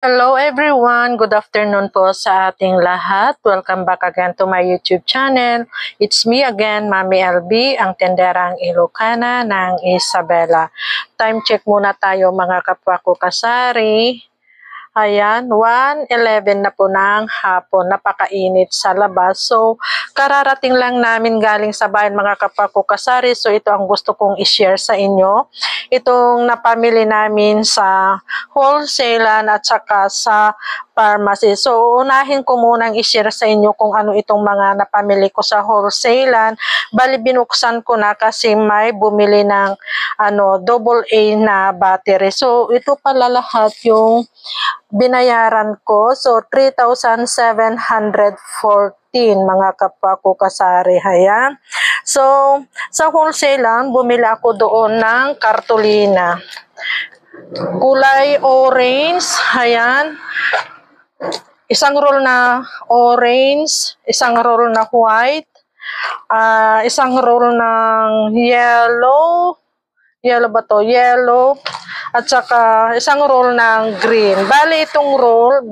Hello everyone! Good afternoon po sa ating lahat. Welcome back again to my YouTube channel. It's me again, Mami LB, ang tenderang Ilocana ng Isabela. Time check muna tayo mga kapwa ko kasari. Ayan, 1:11 na po ng hapon. Napakainit sa labas. So, kararating lang namin galing sa bayan mga kapwa ko kasari. So, ito ang gusto kong i-share sa inyo. Itong napamili namin sa wholesalan at saka sa pharmacy. So, unahin ko munang i-share sa inyo kung ano itong mga napamili ko sa wholesalan. Bali, binuksan ko na kasi may bumili ng AA na battery. So, ito pala lahat yung binayaran ko. So, 3,714 mga kapwa ko kasari. Ayan. So, sa wholesale lang, bumili ako doon ng kartolina. Kulay orange. Ayan. Isang roll na orange, isang roll na white, isang roll ng yellow. Yellow ba to? Yellow. At saka isang roll ng green. Bali itong roll,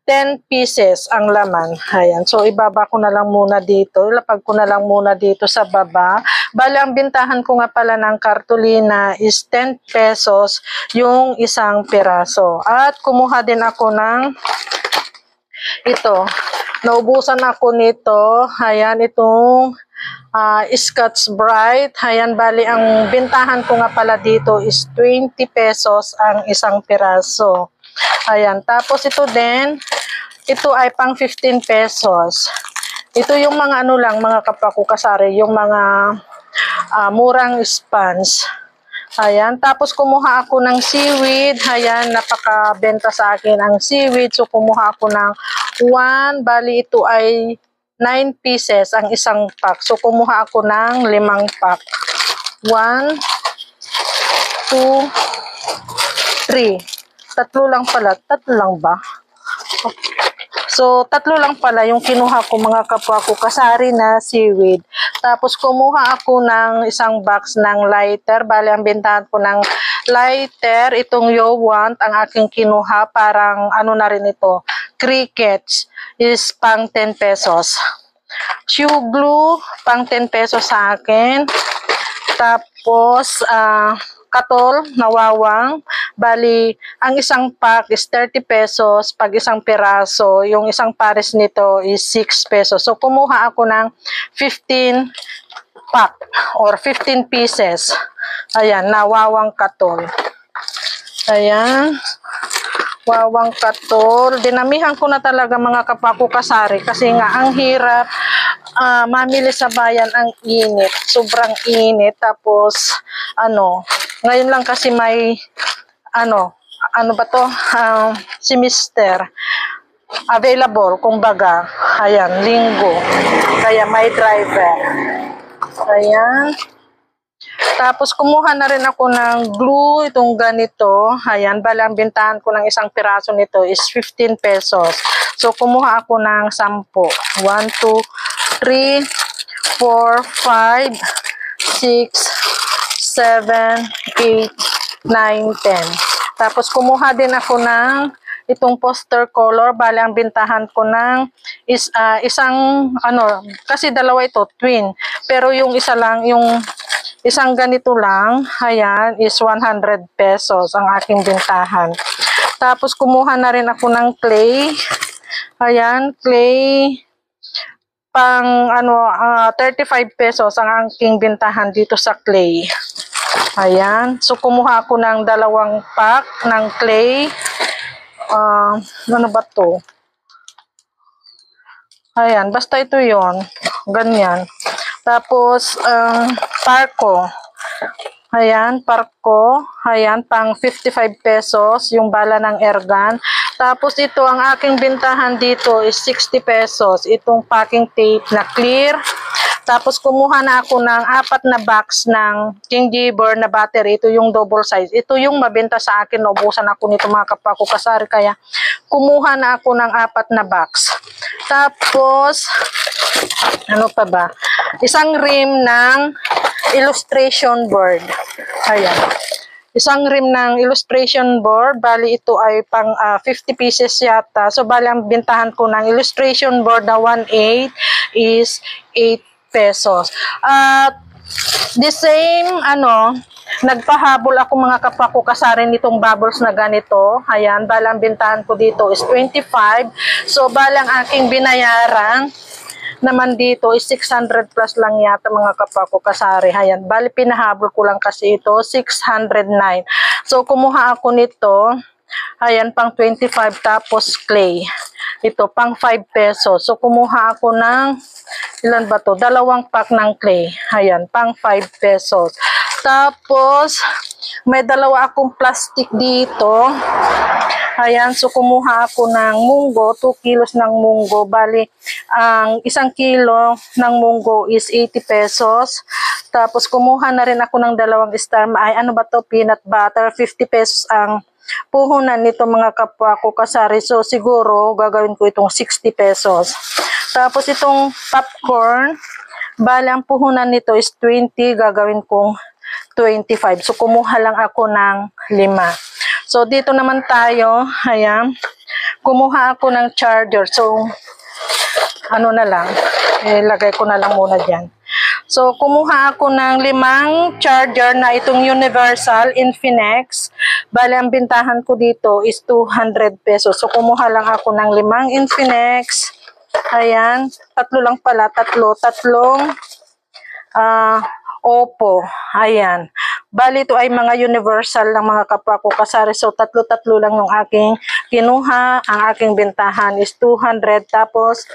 10 pieces ang laman. Ayan. So ibaba ko na lang muna dito. Ilapag ko na lang muna dito sa baba. Bali ang bintahan ko nga pala ng kartolina is 10 pesos yung isang piraso. At kumuha din ako ng ito. Naubusan ako nito. Ayan, itong Scotch Brite. Ayan, bali ang bintahan ko nga pala dito is 20 pesos ang isang piraso. Ayan, tapos ito din, ito ay pang 15 pesos. Ito yung mga ano lang, mga kapwa ko kasari, yung mga murang sponge. Ayan, tapos kumuha ako ng seaweed. Ayan, napakabenta sa akin ang seaweed. So, kumuha ako ng 1, bali ito ay 9 pieces ang isang pack. So, kumuha ako ng 5 pack. 1, 2, 3. Tatlo lang pala. Tatlo lang ba? So, tatlo lang pala yung kinuha ko mga kapwa ko kasari na seaweed. Tapos, kumuha ako ng isang box ng lighter. Bali, ang bintahan ko ng lighter, itong Yowant, ang aking kinuha. Parang, ano na rin ito, crickets is pang 10 pesos. Shoe glue, pang 10 pesos sa akin. Tapos, katol, nawawang. Bali, ang isang pack is 30 pesos. Pag isang piraso, yung isang pares nito is 6 pesos. So, kumuha ako ng 15 pack or 15 pieces. Ayan, nawawang katol. Ayan. Wawang katol. Dinamihan ko na talaga mga kapwa ko kasari kasi nga ang hirap mamili sa bayan, ang init. Sobrang init. Tapos, ngayon lang kasi may, si Mister available, kumbaga. Ayan, linggo. Kaya may driver. Ayan. Tapos, kumuha na rin ako ng glue, itong ganito. Ayan, bali ang bintahan ko ng isang piraso nito is 15 pesos. So, kumuha ako ng 10. 1, 2, 3, 4, 5, 6, 7, 8, 9, 10. Tapos, kumuha din ako ng itong poster color. Bali, ang bintahan ko ng is, kasi dalawa ito, twin. Pero yung isa lang, yung isang ganito lang, ayan, is 100 pesos ang aking bintahan. Tapos, kumuha na rin ako ng clay. Ayan, clay, pang 35 pesos ang aking bintahan dito sa clay. Ayan, so kumuha ako ng 2 pack ng clay. Ano ba to? Ayan, basta ito yon, ganyan. Tapos, parko. Ayan, parko. Ayan, pang 55 pesos yung bala ng airgun. Tapos ito, ang aking bintahan dito is 60 pesos. Itong packing tape na clear. Tapos kumuha na ako ng 4 na box ng King Giver na battery. Ito yung double size. Ito yung mabenta sa akin. Naubusan ako nito mga kapwa ko kasari. Kaya kumuha na ako ng 4 na box. Tapos, ano pa ba? Isang rim ng illustration board. Ayan. isang rim ng illustration board. Bali ito ay pang 50 pieces yata. So bali ang bintahan ko ng illustration board na 1/8 is 8 pesos. At the same nagpahabol ako mga kapwa ko kasari nitong bubbles na ganito. Ayan, balang bintahan ko dito is 25. So balang aking binayaran naman dito is 600 plus lang yata mga kapwa ko kasari. Ayan, bali pinahabol ko lang kasi ito 609. So kumuha ako nito. Ayan, pang 25 tapos clay. Ito pang 5 pesos. So kumuha ako ng ilan ba to? 2 pack ng clay. Ayan, pang 5 pesos. Tapos may 2 akong plastic dito. Ayan, so kumuha ako ng munggo, 2 kilos ng munggo. Bali, ang 1 kilo ng munggo is 80 pesos. Tapos kumuha na rin ako ng 2 star. Ay, ano ba to? Peanut butter. 50 pesos ang puhunan nito mga kapwa ko kasari. So siguro gagawin ko itong 60 pesos. Tapos itong popcorn, bali ang puhunan nito is 20, gagawin kong 25. So kumuha lang ako ng 5. So dito naman tayo, ayan, kumuha ako ng charger. So ano na lang, ilagay ko na lang muna dyan. So kumuha ako ng 5 charger na itong Universal Infinix. Bali ang bintahan ko dito is 200 pesos. So kumuha lang ako ng 5 Infinix. Ayan, 3 lang pala, tatlong Oppo. Ayan. Bali ito ay mga universal lang mga kapwa ko kasari. So tatlo lang yung aking kinuha. Ang aking bintahan is 200. Tapos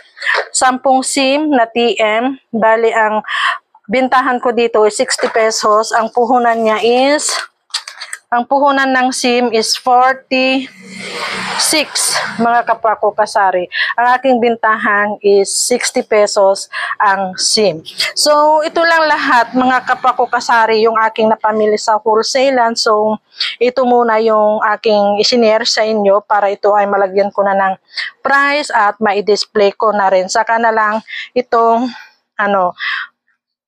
10 SIM na TM. Bali ang bintahan ko dito is 60 pesos. Ang puhunan niya is, ang puhunan ng SIM is 46 mga kapwa ko kasari. Ang aking bintahan is 60 pesos ang SIM. So ito lang lahat mga kapwa ko kasari yung aking napamili sa wholesalan. So ito muna yung aking isinare sa inyo para ito ay malagyan ko na ng price at mai-display ko na rin. Saka na lang itong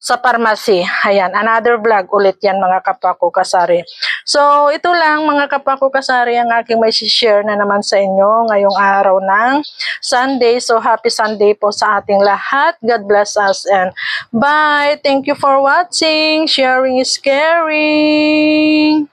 sa pharmacy. Ayan, another vlog ulit yan mga kapwa ko kasari. So, ito lang mga kapwa ko kasari ang aking may share na naman sa inyo ngayong araw ng Sunday. So, happy Sunday po sa ating lahat. God bless us and bye. Thank you for watching. Sharing is caring.